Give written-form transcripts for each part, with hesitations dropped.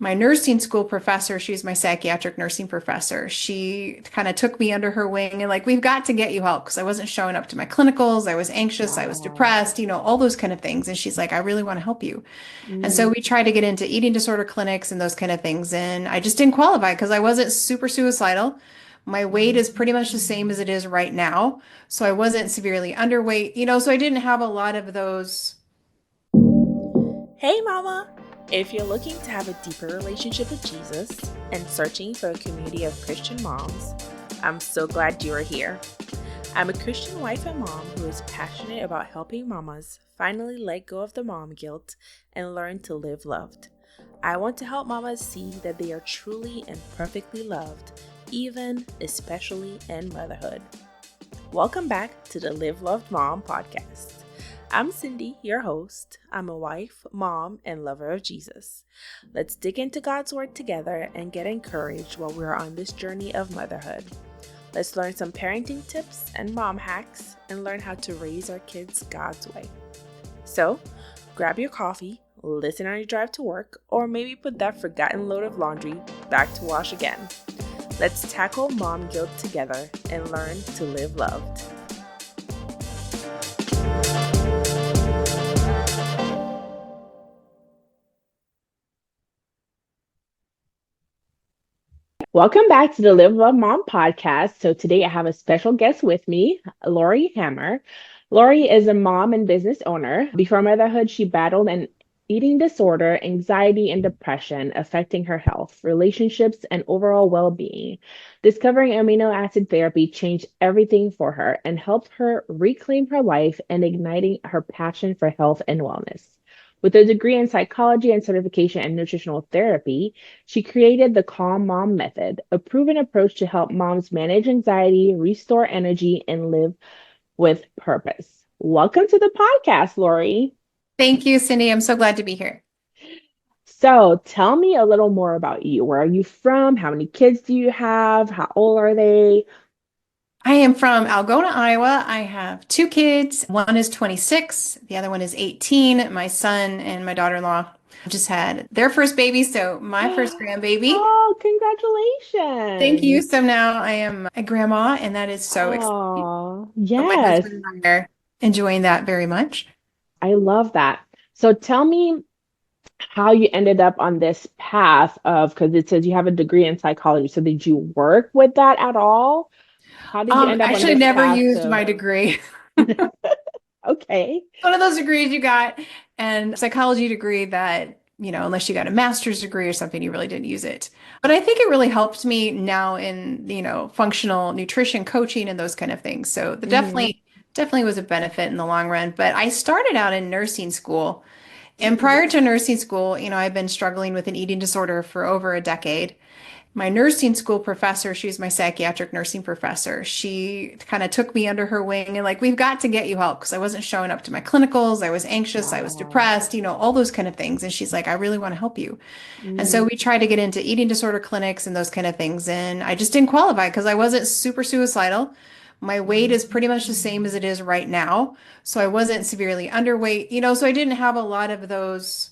My nursing school professor, she's my psychiatric nursing professor. She kind of took me under her wing and like, we've got to get you help because I wasn't showing up to my clinicals. I was anxious. I was Wow. depressed, all those kind of things. And she's like, I really want to help you. And so Mm, we tried to get into eating disorder clinics and those kind of things. And I just didn't qualify because I wasn't super suicidal. My weight is pretty much the same as it is right now. So I wasn't severely underweight, so I didn't have a lot of those. Hey, Mama! If you're looking to have a deeper relationship with Jesus and searching for a community of Christian moms, I'm so glad you are here. I'm a Christian wife and mom who is passionate about helping mamas finally let go of the mom guilt and learn to live loved. I want to help mamas see that they are truly and perfectly loved, even especially in motherhood. Welcome back to the Live Loved Mom podcast. I'm Cindy, your host. I'm a wife, mom, and lover of Jesus. Let's dig into God's Word together and get encouraged while we're on this journey of motherhood. Let's learn some parenting tips and mom hacks and learn how to raise our kids God's way. So, grab your coffee, listen on your drive to work, or maybe put that forgotten load of laundry back to wash again. Let's tackle mom guilt together and learn to live loved. Welcome back to the Live Love Mom podcast. So today I have a special guest with me, Laurei Hammer. Laurie is a mom and business owner. Before motherhood, she battled an eating disorder, anxiety, and depression affecting her health, relationships, and overall well-being. Discovering amino acid therapy changed everything for her and helped her reclaim her life and igniting her passion for health and wellness. With a degree in psychology and certification in nutritional therapy, she created the Calm Mom Method, a proven approach to help moms manage anxiety, restore energy, and live with purpose. Welcome to the podcast, Laurie. Thank you, Cindy. I'm so glad to be here. So tell me a little more about you. Where are you from? How many kids do you have? How old are they? I am from Algona, Iowa. I have two kids. One is 26, the other one is 18. My son and my daughter-in-law just had their first baby, so my first grandbaby. Oh, Thank you. congratulations. So now I am a grandma, and that is so exciting. Oh, My yes. husband and I are enjoying that very much. I love that. So tell me how you ended up on this path of, because it says you have a degree in psychology. So did you work with that at all? How did you end I up on actually this never path used to, my degree. okay. One of those degrees you got, and psychology degree that, unless you got a master's degree or something, you really didn't use it. But I think it really helped me now in, functional nutrition coaching and those kind of things. So the Hmm. definitely was a benefit in the long run. But I started out in nursing school. And prior to nursing school, I've been struggling with an eating disorder for over a decade. My nursing school professor, she's my psychiatric nursing professor. She kind of took me under her wing and like, we've got to get you help because I wasn't showing up to my clinicals. I was anxious. I was Wow. depressed, all those kind of things. And she's like, I really want to help you. And so Mm, we tried to get into eating disorder clinics and those kind of things. And I just didn't qualify because I wasn't super suicidal. My weight is pretty much the same as it is right now. So I wasn't severely underweight, so I didn't have a lot of those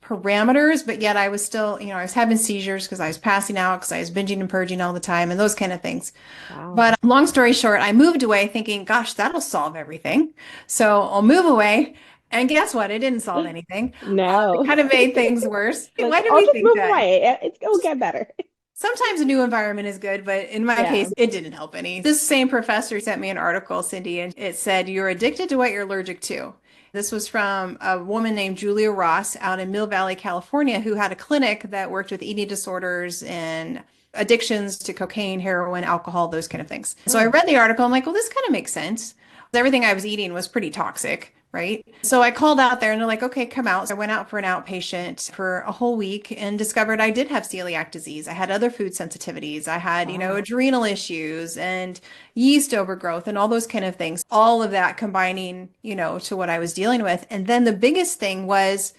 parameters, but yet I was still, I was having seizures because I was passing out because I was binging and purging all the time and those kind of things. wow. But long story short, I moved away thinking, gosh, that'll solve everything. So I'll move away. And guess what? It didn't solve anything. It No. kind of made things worse. Like, Why do I'll we just think move that? away. It will get better. Sometimes a new environment is good, but in my Yeah. case, it didn't help any. This same professor sent me an article, Cindy, and it said, you're addicted to what you're allergic to. This was from a woman named Julia Ross out in Mill Valley, California, who had a clinic that worked with eating disorders and addictions to cocaine, heroin, alcohol, those kind of things. So I Oh. read the article. I'm like, well, this kind of makes sense. Everything I was eating was pretty toxic, right? So I called out there and they're like, okay, come out. So I went out for an outpatient for a whole week and discovered I did have celiac disease. I had other food sensitivities. I had, Wow. adrenal issues and yeast overgrowth and all those kind of things. All of that combining, to what I was dealing with. And then the biggest thing was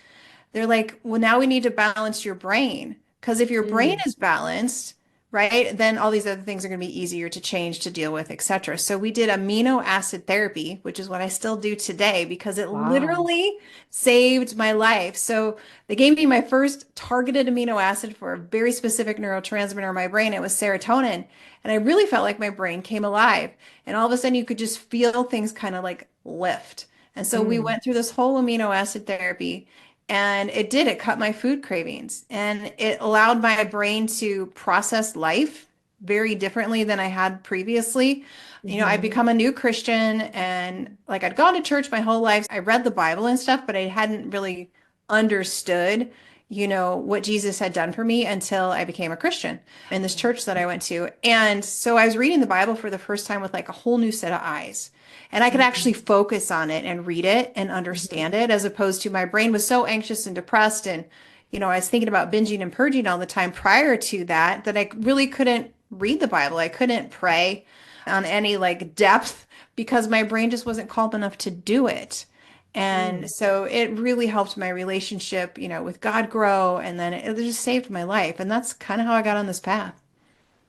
they're like, well, now we need to balance your brain. Because if your brain Mm, is balanced, right? Then all these other things are going to be easier to change, to deal with, etc. So we did amino acid therapy, which is what I still do today because it Wow. literally saved my life. So they gave me my first targeted amino acid for a very specific neurotransmitter in my brain. It was serotonin. And I really felt like my brain came alive. And all of a sudden you could just feel things kind of like lift. And so we Mm. went through this whole amino acid therapy. And it cut my food cravings and it allowed my brain to process life very differently than I had previously. You know, I'd Hmm. become a new Christian and like I'd gone to church my whole life. I read the Bible and stuff, but I hadn't really understood, you know, what Jesus had done for me until I became a Christian in this church that I went to. And so I was reading the Bible for the first time with like a whole new set of eyes. And I could Mm. actually focus on it and read it and Hmm. understand it as opposed to my brain was so anxious and depressed. And, you know, I was thinking about binging and purging all the time prior to that, that I really couldn't read the Bible. I couldn't pray on any like depth because my brain just wasn't calm enough to do it. And Mm. so it really helped my relationship, you know, with God grow. And then it just saved my life. And that's kind of how I got on this path.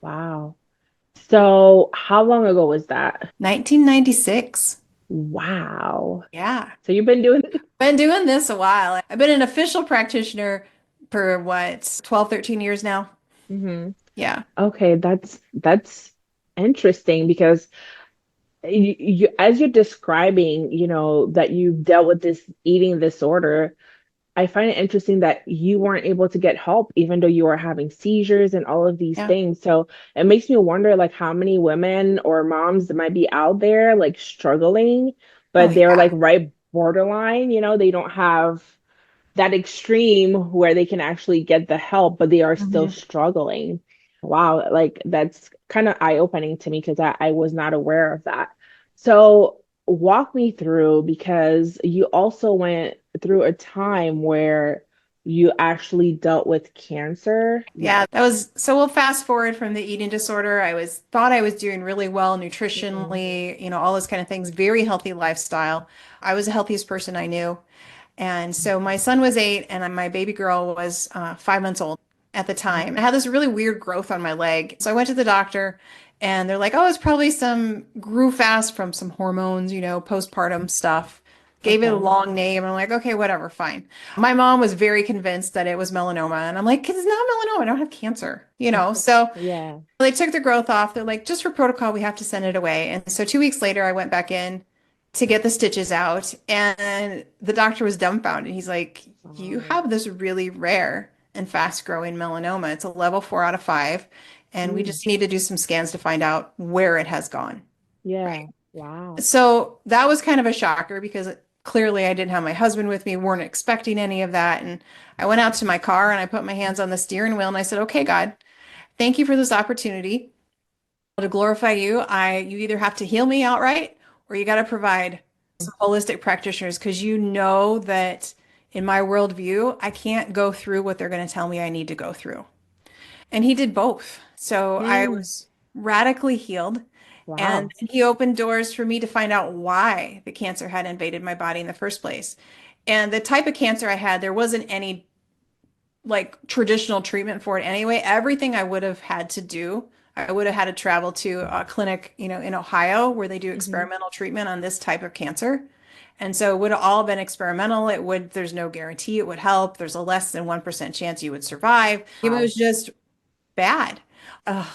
Wow. So, how long ago was that? 1996. Wow. Yeah. So you've been doing Been doing this a while. I've been an official practitioner for what, 12, 13 years now. hmm. Yeah. Okay, that's interesting because as you're describing, that you've dealt with this eating disorder, I find it interesting that you weren't able to get help even though you were having seizures and all of these Yeah. things. So it makes me wonder like how many women or moms that might be out there like struggling, Oh, but they're yeah. like right borderline, they don't have that extreme where they can actually get the help, but they are still Mhm. struggling. Wow, like that's kind of eye-opening to me because I was not aware of that. So walk me through because you also went through a time where you actually dealt with cancer. Yeah, that was so we'll fast forward from the eating disorder. I was thought I was doing really well Mhm. nutritionally, you know, all those kind of things, very healthy lifestyle. I was the healthiest person I knew. And so my son was 8 and my baby girl was 5 months old at the time. I had this really weird growth on my leg. So I went to the doctor and they're like, oh, it's probably some grew fast from some hormones, you know, postpartum stuff. Gave it a Okay. long name. And I'm like, okay, whatever, fine. My mom was very convinced that it was melanoma. And I'm like, it's not melanoma. I don't have cancer, you know? So Yeah. they took the growth off. They're like, just for protocol, we have to send it away. And so 2 weeks later, I went back in to get the stitches out, and the doctor was dumbfounded. He's like, you Wow. have this really rare and fast-growing melanoma. It's a level 4 out of 5, and we Mm. just need to do some scans to find out where it has gone. Yeah. Right. Wow. So that was kind of a shocker because clearly I didn't have my husband with me, weren't expecting any of that. And I went out to my car and I put my hands on the steering wheel and I said, okay, God, thank you for this opportunity to glorify you. You either have to heal me outright or you got to provide some holistic practitioners because you know that in my worldview, I can't go through what they're going to tell me I need to go through. And he did both. So I Mm. was radically healed. And Wow. then he opened doors for me to find out why the cancer had invaded my body in the first place. And the type of cancer I had, there wasn't any like traditional treatment for it anyway. Everything I would have had to do, I would have had to travel to a clinic, you know, in Ohio where they do Hmm. experimental treatment on this type of cancer. And so it would have all been experimental. There's no guarantee it would help. There's a less than 1% chance you would survive. It Wow. was just bad. Ugh,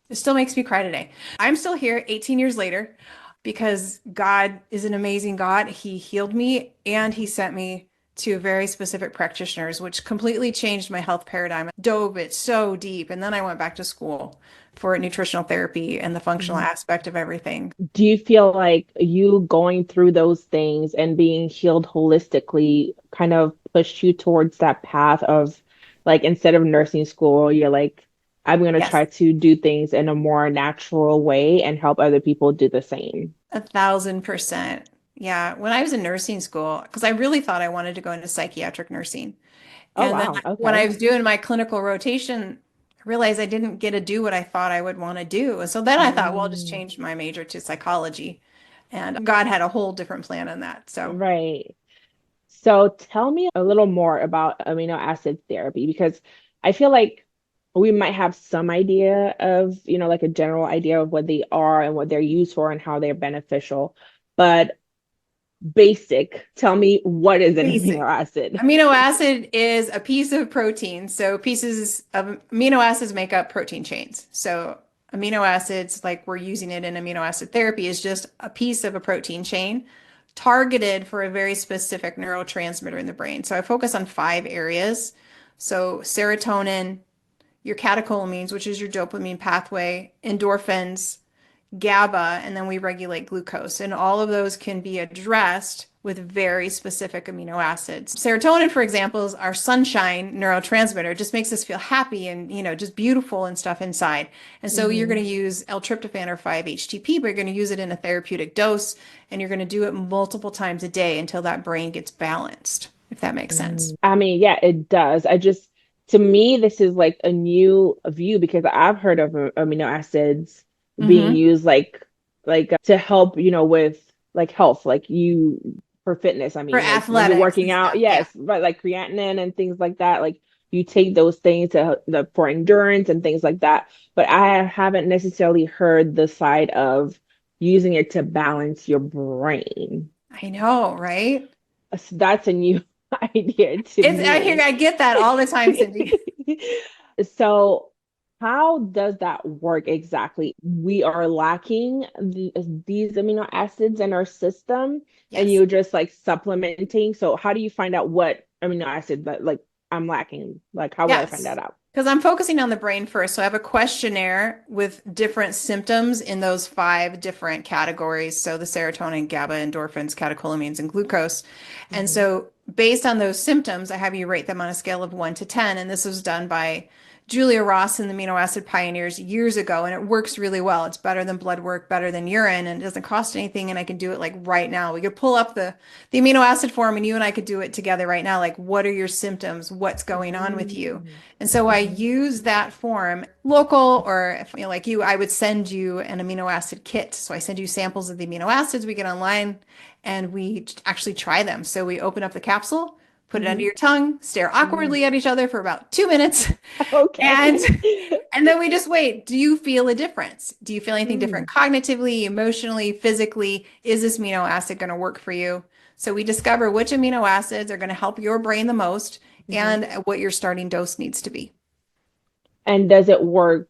it still makes me cry today. I'm still here 18 years later because God is an amazing God. He healed me and he sent me to very specific practitioners, which completely changed my health paradigm. Dove it so deep. And then I went back to school for nutritional therapy and the functional Mhm. aspect of everything. Do you feel like you going through those things and being healed holistically kind of pushed you towards that path of like instead of nursing school, you're like, I'm going to Yes. try to do things in a more natural way and help other people do the same? 1,000%. Yeah. When I was in nursing school, because I really thought I wanted to go into psychiatric nursing. Oh, And then wow. when I Okay. was doing my clinical rotation, I realized I didn't get to do what I thought I would want to do. And so then I thought, well, I'll just Mm, change my major to psychology. And God had a whole different plan on that. So, right. So tell me a little more about amino acid therapy because I feel like we might have some idea of, like a general idea of what they are and what they're used for and how they're beneficial. But basic, tell me, what is an amino Basic. acid? Amino acid is a piece of protein. So pieces of amino acids make up protein chains. So amino acids, like we're using it in amino acid therapy, is just a piece of a protein chain targeted for a very specific neurotransmitter in the brain. So I focus on five areas. So serotonin, your catecholamines, which is your dopamine pathway, endorphins, GABA, and then we regulate glucose. And all of those can be addressed with very specific amino acids. Serotonin, for example, is our sunshine neurotransmitter. It just makes us feel happy and, just beautiful and stuff inside. And so you're going Hmm. to use L-tryptophan or 5-HTP, but you're going to use it in a therapeutic dose, and you're going to do it multiple times a day until that brain gets balanced, if that makes sense. I mean, yeah, it does. To me, this is like a new view because I've heard of amino acids being Hmm. used to help, with like health, like for fitness. I For mean, like when you're athletics and working out, stuff. Yeah. yes, but like creatinine and things like that, like you take those things for endurance and things like that. But I haven't necessarily heard the side of using it to balance your brain. I know, right? So that's a new idea to me. I get that all the time, Cindy. So, how does that work exactly? We are lacking these amino acids in our system, and Yes. you're just like supplementing. So, how do you find out what amino acid that like I'm lacking? Like, how would I find Yes. that out? Because I'm focusing on the brain first. So I have a questionnaire with different symptoms in those five different categories. So the serotonin, GABA, endorphins, catecholamines, and glucose. And Hmm. so based on those symptoms, I have you rate them on a scale of 1 to 10. And this was done by Julia Ross and the amino acid pioneers years ago. And it works really well. It's better than blood work, better than urine, and it doesn't cost anything. And I can do it like right now. We could pull up the amino acid form and you and I could do it together right now. Like, what are your symptoms? What's going on with you? Mm. And so I Hmm. use that form local, or if, like you, I would send you an amino acid kit. So I send you samples of the amino acids. We get online and we actually try them. So we open up the capsule, put it under Hmm. your tongue, stare Hmm. awkwardly at each other for about 2 minutes, Okay. and and then we just wait. Do you feel a difference? Do you feel anything different Mm. cognitively, emotionally, physically? Is this amino acid going to work for you? So we discover which amino acids are going to help your brain the most Hmm. and what your starting dose needs to be. And does it work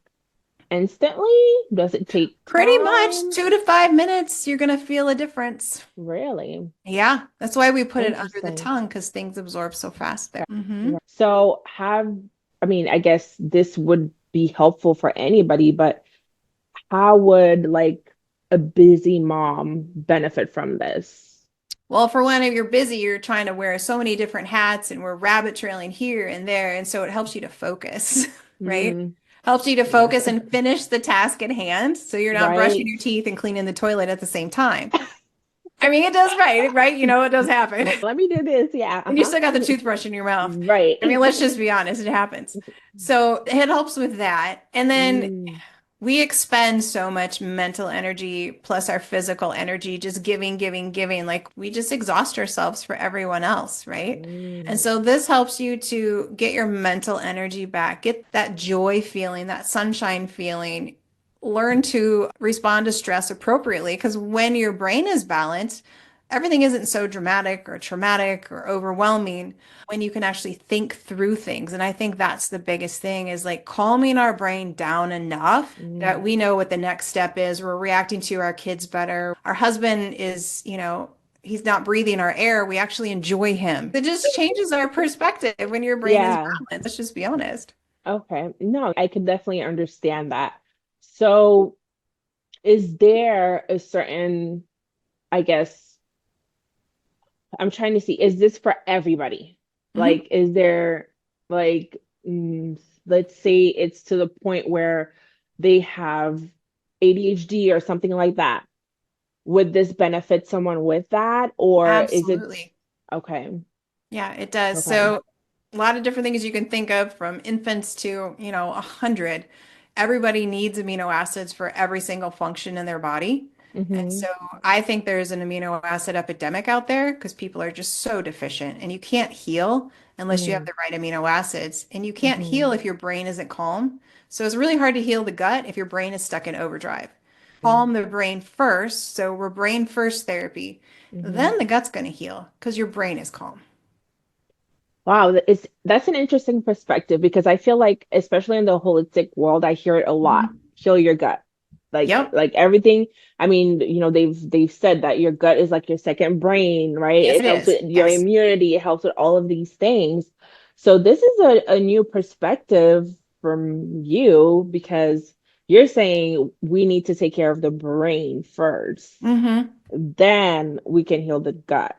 instantly? Does it take Pretty much time? 2 to 5 minutes, you're going to feel a difference. Really? Yeah, that's why we put it under the Interesting. tongue because things absorb so fast there. Right. So I mean, I guess this would be helpful for anybody, but how would like a busy mom benefit from this? Well, for one, if you're busy, you're trying to wear so many different hats and we're rabbit trailing here and there. And so it helps you to focus, right? Mm, Helps you to yeah. focus and finish the task at hand. So you're not brushing Right. your teeth and cleaning the toilet at the same time. I mean, it does, right? Right? It does happen. Let me do this. Yeah. And you Uh-huh. still got the toothbrush in your mouth. Right. I mean, let's just be honest, it happens. So it helps with that. And then Mm, we expend so much mental energy plus our physical energy just giving, giving, giving. Like we just exhaust ourselves for everyone else, right? And mm, so this helps you to get your mental energy back, get that joy feeling, that sunshine feeling, learn to respond to stress appropriately. Because when your brain is balanced, everything isn't so dramatic or traumatic or overwhelming when you can actually think through things. And I think that's the biggest thing is like calming our brain down enough that mm. we know what the next step is. We're reacting to our kids better. Our husband is, he's not breathing our air. We actually enjoy him. It just changes our perspective when your brain is Yeah. balanced. Let's just be honest. Okay. No, I could definitely understand that. So, is there a certain, I guess, I'm trying to see, is this for everybody? Mhm. Like, is there like, let's say it's to the point where they have ADHD or something like that. Would this benefit someone with that, or is it Absolutely. okay? Yeah, it does. Okay. So a lot of different things you can think of from infants to, 100. Everybody needs amino acids for every single function in their body. And Mm-hmm. so I think there's an amino acid epidemic out there because people are just so deficient and you can't heal unless you have Mm, the right amino acids. And you can't heal mhm, if your brain isn't calm. So it's really hard to heal the gut if your brain is stuck in overdrive. mm, Calm the brain first. So we're brain first therapy. mhm. Then the gut's going to heal because your brain is calm. Wow, that's an interesting perspective because I feel like, especially in the holistic world, I hear it a lot. Mhm. Heal your gut. Yep. Like everything. I mean, they've said that your gut is like your second brain, right? Yes, It it helps is. with your Yes. immunity, it helps with all of these things. So this is a new perspective from you because you're saying we need to take care of the brain first, Hmm. then we can heal the gut.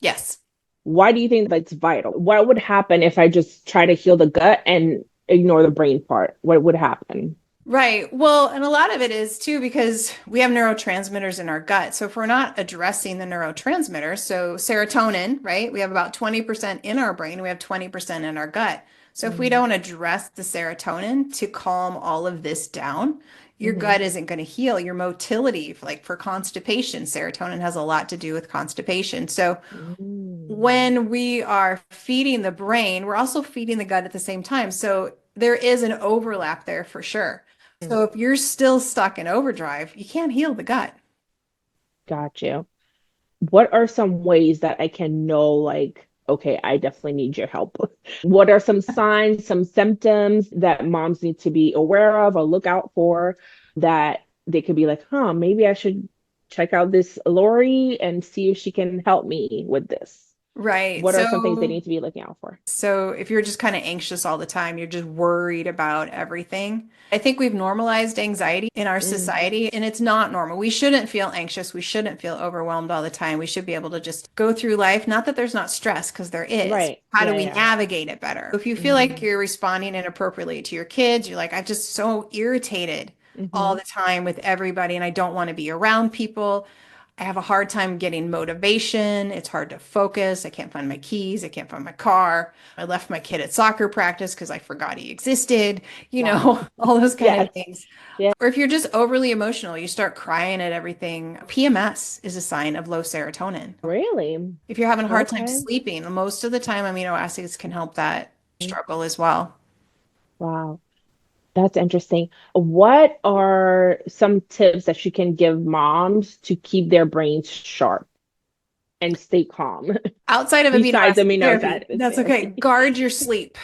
Yes. Why do you think that's vital? What would happen if I just try to heal the gut and ignore the brain part? What would happen? Right. Well, and a lot of it is too because we have neurotransmitters in our gut. So if we're not addressing the neurotransmitters, so serotonin, right? We have about 20% in our brain, we have 20% in our gut. So if we Mm-hmm. don't address the serotonin to calm all of this down, your Mm-hmm. gut isn't going to heal. Your motility, like for constipation, serotonin has a lot to do with constipation. So Mm. when we are feeding the brain, we're also feeding the gut at the same time. So there is an overlap there for sure. So if you're still stuck in overdrive, you can't heal the gut. Got you. What are some ways that I can know, like, okay, I definitely need your help? What are some signs, some symptoms that moms need to be aware of or look out for that they could be like, huh, maybe I should check out this Laurie and see if she can help me with this? Right. What are some things they So need to be looking out for? So if you're just kind of anxious all the time, you're just worried about everything. I think we've normalized anxiety in our Mm, society, and it's not normal. We shouldn't feel anxious. We shouldn't feel overwhelmed all the time. We should be able to just go through life. Not that there's not stress, because there is. right. How do Yeah, we yeah. navigate it better? If you feel like Mm-hmm. you're responding inappropriately to your kids, you're like, I'm just so irritated all Mm-hmm. the time with everybody, and I don't want to be around people. I have a hard time getting motivation. It's hard to focus. I can't find my keys. I can't find my car. I left my kid at soccer practice because I forgot he existed, Wow. all those kind of Yes. things. Yeah. Or if you're just overly emotional, you start crying at everything. PMS is a sign of low serotonin. Really? If you're having a hard time Okay. sleeping, most of the time amino acids can help that struggle as well. Wow. That's interesting. What are some tips that you can give moms to keep their brains sharp and stay calm Outside of amino besides acid amino therapy, acid that's okay. therapy? Guard your sleep.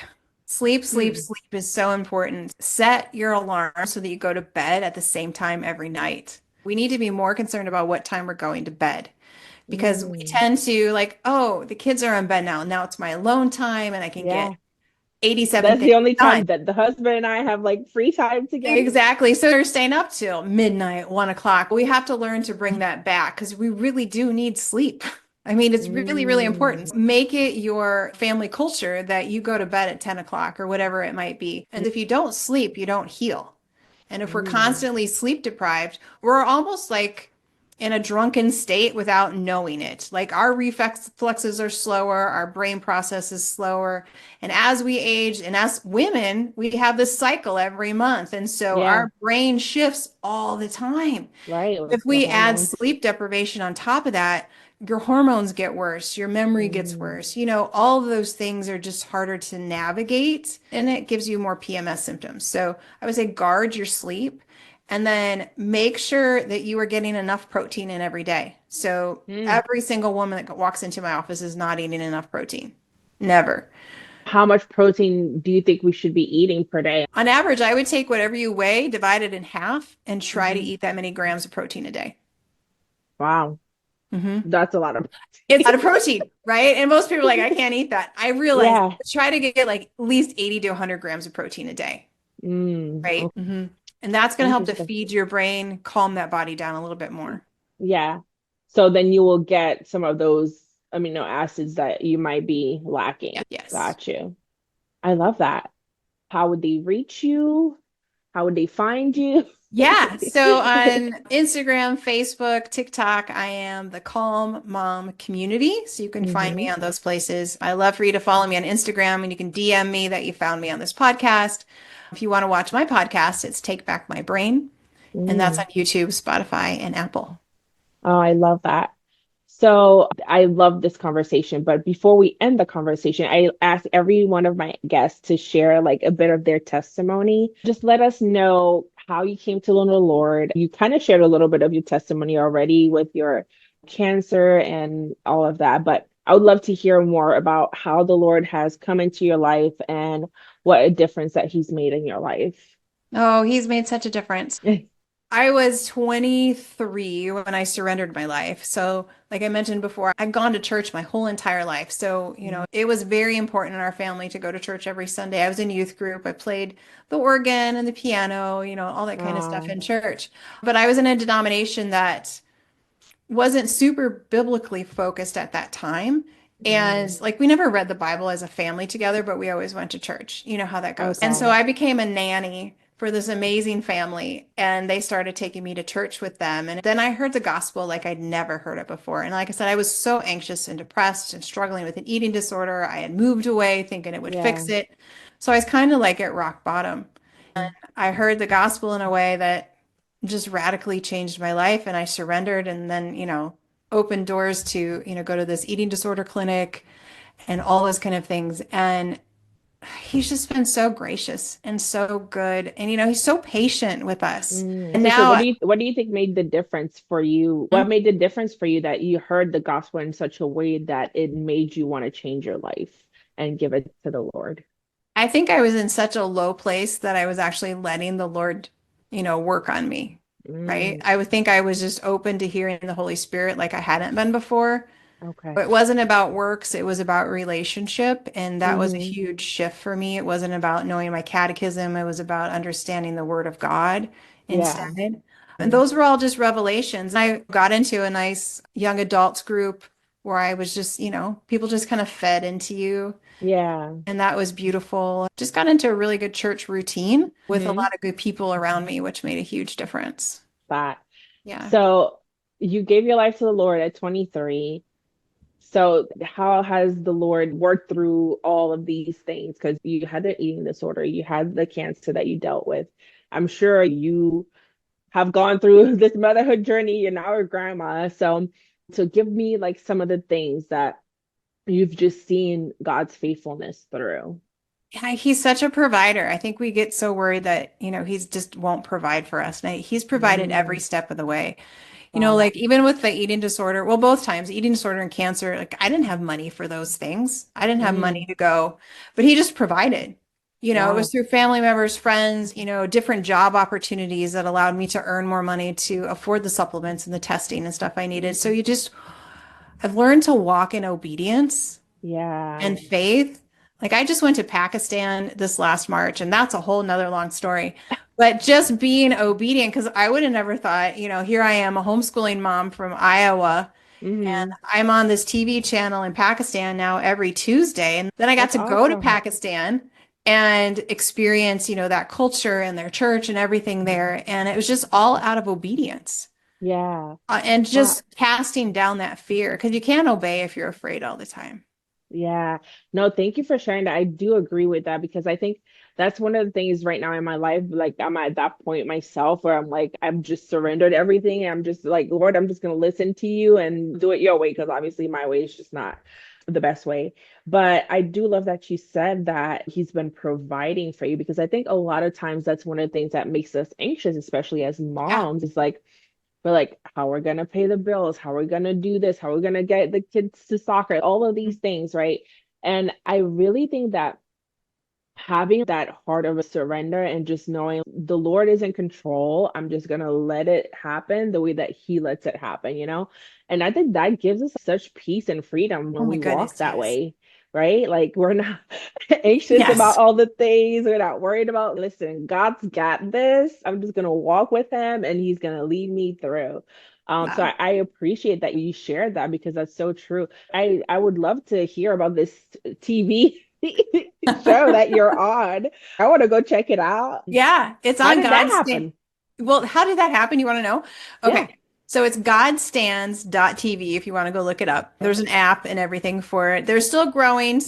Sleep, sleep, Hmm. sleep is so important. Set your alarm so that you go to bed at the same time every night. We need to be more concerned about what time we're going to bed because we Mm. tend to like, oh, the kids are in bed now. Now it's my alone time and I can get Yeah. 87 That's things the only done. time that the husband and I have like free time together. Exactly. So they're staying up till midnight, 1 o'clock. We have to learn to bring that back because we really do need sleep. I mean, it's really, really important. Mm. Make it your family culture that you go to bed at 10 o'clock or whatever it might be. And if you don't sleep, you don't heal. And if we're Mm. constantly sleep deprived, we're almost like in a drunken state without knowing it. Like our reflexes are slower, our brain process is slower. And as we age, and as women, we have this cycle every month. And so Yeah, our brain shifts all the time. right. If With the we add hormones. sleep deprivation on top of that, your hormones get worse, your memory gets Mm. worse. All of those things are just harder to navigate and it gives you more PMS symptoms. So I would say guard your sleep and then make sure that you are getting enough protein in every day. So Mm. every single woman that walks into my office is not eating enough protein. Never. How much protein do you think we should be eating per day? On average, I would take whatever you weigh, divide it in half, and try to Mhm. eat that many grams of protein a day. Wow, Mhm. that's a lot of It's protein. not a protein, right? And most people are like, I can't eat that. I realize Yeah. try to get like at least 80 to 100 grams of protein a day, right? Okay. And that's going to help to Interesting. feed your brain, calm that body down a little bit more. Yeah. So then you will get some of those amino acids that you might be Yeah, lacking. yes. Got you. I love that. How would they reach you? How would they find you? Yeah. So on Instagram, Facebook, TikTok, I am the Calm Mom Community. So you can find me Hmm. on those places. I love for you to follow me on Instagram and you can DM me that you found me on this podcast. If you want to watch my podcast, it's Take Back My Brain, and that's Mm. on YouTube, Spotify, and Apple. Oh, I love that. So I love this conversation, but before we end the conversation, I ask every one of my guests to share like a bit of their testimony. Just let us know how you came to know the Lord. You kind of shared a little bit of your testimony already with your cancer and all of that, but I would love to hear more about how the Lord has come into your life and what a difference that He's made in your life. Oh, he's made such a difference. I was 23 when I surrendered my life. So, like I mentioned before, I've gone to church my whole entire life. So, it was very important in our family to go to church every Sunday. I was in youth group. I played the organ and the piano, all that kind of stuff Oh, in church. But I was in a denomination that wasn't super biblically focused at that time. And mm, like we never read the Bible as a family together, but we always went to church. You know how that goes. And so okay. I became a nanny for this amazing family, and they started taking me to church with them. And then I heard the gospel like I'd never heard it before. And like I said, I was so anxious and depressed and struggling with an eating disorder. I had moved away thinking it would Yeah. fix it. So I was kind of like at rock bottom. I heard the gospel in a way that just radically changed my life, and I surrendered and then, opened doors to, go to this eating disorder clinic and all those kind of things. And he's just been so gracious and so good. And, he's so patient with us. And So now, what do you think made the difference for you? What made the difference for you that you heard the gospel in such a way that it made you want to change your life and give it to the Lord? I think I was in such a low place that I was actually letting the Lord, work on me. Right. Mm, I would think I was just open to hearing the Holy Spirit like I hadn't been before. okay. But it wasn't about works, it was about relationship. And that was a Hmm. huge shift for me. It wasn't about knowing my catechism, it was about understanding the Word of God Yeah. instead. And those were all just revelations. I got into a nice young adults group where I was just, people just kind of fed into you. Yeah. And that was beautiful. Just got into a really good church routine with a Hmm. lot of good people around me, which made a huge difference. That. Yeah. So you gave your life to the Lord at 23. So how has the Lord worked through all of these things? Because you had the eating disorder, you had the cancer that you dealt with. I'm sure you have gone through this motherhood journey. You're now a grandma. So give me like some of the things that you've just seen God's faithfulness through. Yeah, he's such a provider. I think we get so worried that, he's just won't provide for us. And he's provided every Mm, step of the way. wow. Like even with the eating disorder, well, both times, eating disorder and cancer, like I didn't have money for those things. I didn't have money Mm, to go, but he just provided. It was wow. through family members, friends, different job opportunities that allowed me to earn more money to afford the supplements and the testing and stuff I needed. So I've learned to walk in obedience Yeah. and faith. Like I just went to Pakistan this last March, and that's a whole nother long story. But just being obedient, because I would have never thought, here I am, a homeschooling mom from Iowa, and Hmm. I'm on this TV channel in Pakistan now every Tuesday. And then I got That's to go to awesome. Pakistan and experience, that culture and their church and everything there. And it was just all out of obedience. Yeah. And Wow. just casting down that fear because you can't obey if you're afraid all the time. Yeah. No, thank you for sharing that. I do agree with that because I think that's one of the things right now in my life. Like I'm at that point myself where I'm like, I'm just surrendered everything. I'm just like, Lord, I'm just gonna listen to you and do it your way because obviously my way is just not the best way. But I do love that you said that he's been providing for you because I think a lot of times that's one of the things that makes us anxious, especially as Yeah. moms, is like we're like, how we're gonna pay the bills, how we're gonna do this, how we're gonna get the kids to soccer, all of these things, right? And I really think that having that heart of a surrender and just knowing the Lord is in control, I'm just gonna let it happen the way that He lets it happen, you know? And I think that gives us such peace and freedom Oh when my we walk goodness, that yes. way, right? Like we're not anxious about Yes. all the things, we're not worried about, listen, God's got this. I'm just gonna walk with Him and He's gonna lead me through. So Wow. I appreciate that you shared that because that's so true. I would love to hear about this TV show that you're on. I want to go check it out. Yeah, it's How on did that God's stand. happen? Well, how did that happen? You want to know? Yeah. Okay. So it's godstands.tv if you want to go look it up. There's an app and everything for it. They're still growing,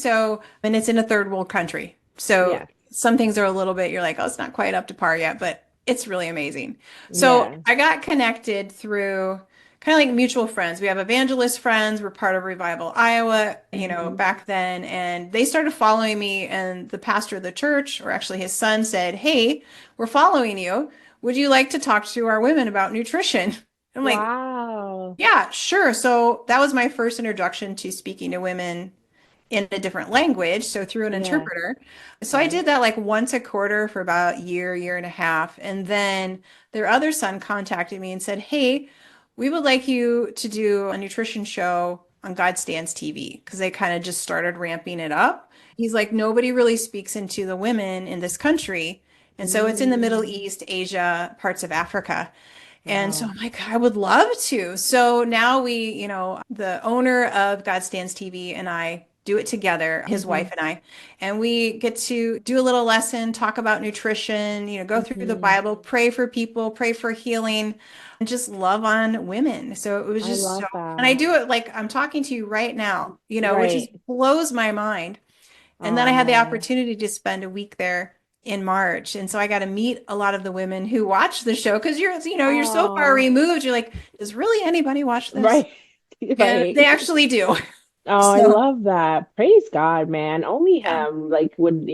and it's in a third world country. So Yeah. some things are a little bit, you're like, oh, it's not quite up to par yet, but it's really amazing. So Yeah. I got connected through kind of like mutual friends. We have evangelist friends. We're part of Revival Iowa, Hmm. back then. And they started following me, and the pastor of the church, or actually his son, said, "Hey, we're following you. Would you like to talk to our women about nutrition?" I'm like, Wow. "Yeah, sure." So that was my first introduction to speaking to women in a different language, so through an Yeah. interpreter. So I Right. did that like once a quarter for about a year, year and a half. And then their other son contacted me and said, "Hey, we would like you to do a nutrition show on God Stands TV," because they kind of just started ramping it up. He's like, "Nobody really speaks into the women in this country." And so it's in the Middle Mm, East, Asia, parts of Africa. And so wow. I'm like, I would love to. So now the owner of God Stands TV and I do it together, his Hmm. wife and we get to do a little lesson, talk about nutrition, go through the Hmm. Bible, pray for people, pray for healing, and just love on women. So it was I just love so, and I that. do it like I'm talking to you right now, which just Right. blows my mind. And then Oh I had the man. opportunity to spend a week there in March. And so I got to meet a lot of the women who watch the show because you're so far Oh, removed. You're like, does really anybody watch this? right. And they Right. actually do. Oh, I So love that. Praise God, man. Only yeah, him like would,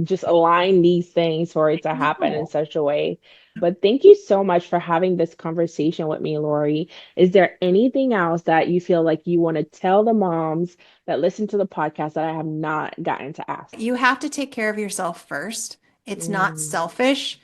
just align these things for it I to happen in know. such a way. But thank you so much for having this conversation with me, Lori. Is there anything else that you feel like you want to tell the moms that listen to the podcast that I have not gotten to ask? You have to take care of yourself first. It's not Mm, selfish.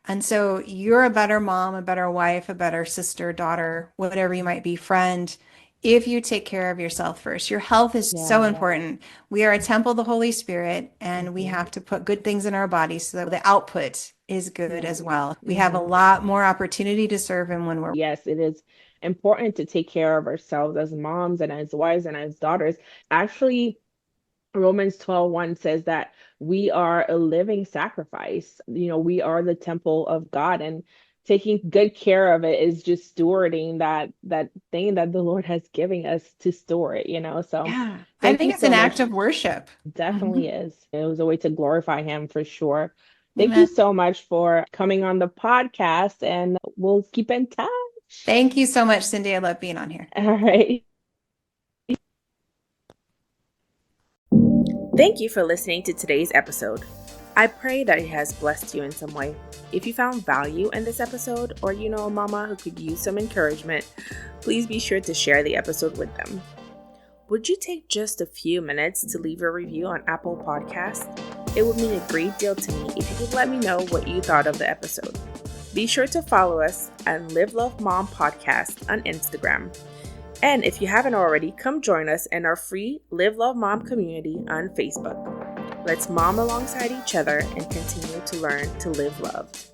And so you're a better mom, a better wife, a better sister, daughter, whatever you might be, friend, if you take care of yourself first. Your health is so yeah. important. We are a temple of the Holy Spirit, and we Hmm. have to put good things in our bodies so that the output is good Yeah. as well. We have a Hmm. lot more opportunity to serve Him when we're. Yes, it is important to take care of ourselves as moms and as wives and as daughters. Actually, Romans 12:1 says that we are a living sacrifice. We are the temple of God, and taking good care of it is just stewarding that thing that the Lord has given us to store it. So Yeah, I thank you think it's an so act much. of worship. Definitely Mhm. is. It was a way to glorify him for sure. Thank you Amen. so much for coming on the podcast, and we'll keep in touch. Thank you so much, Cindy. I love being on here. All right. Thank you for listening to today's episode. I pray that it has blessed you in some way. If you found value in this episode, or you know a mama who could use some encouragement, please be sure to share the episode with them. Would you take just a few minutes to leave a review on Apple Podcasts? It would mean a great deal to me if you could let me know what you thought of the episode. Be sure to follow us at Live Love Mom Podcast on Instagram. And if you haven't already, come join us in our free Live Love Mom community on Facebook. Let's mom alongside each other and continue to learn to live loved.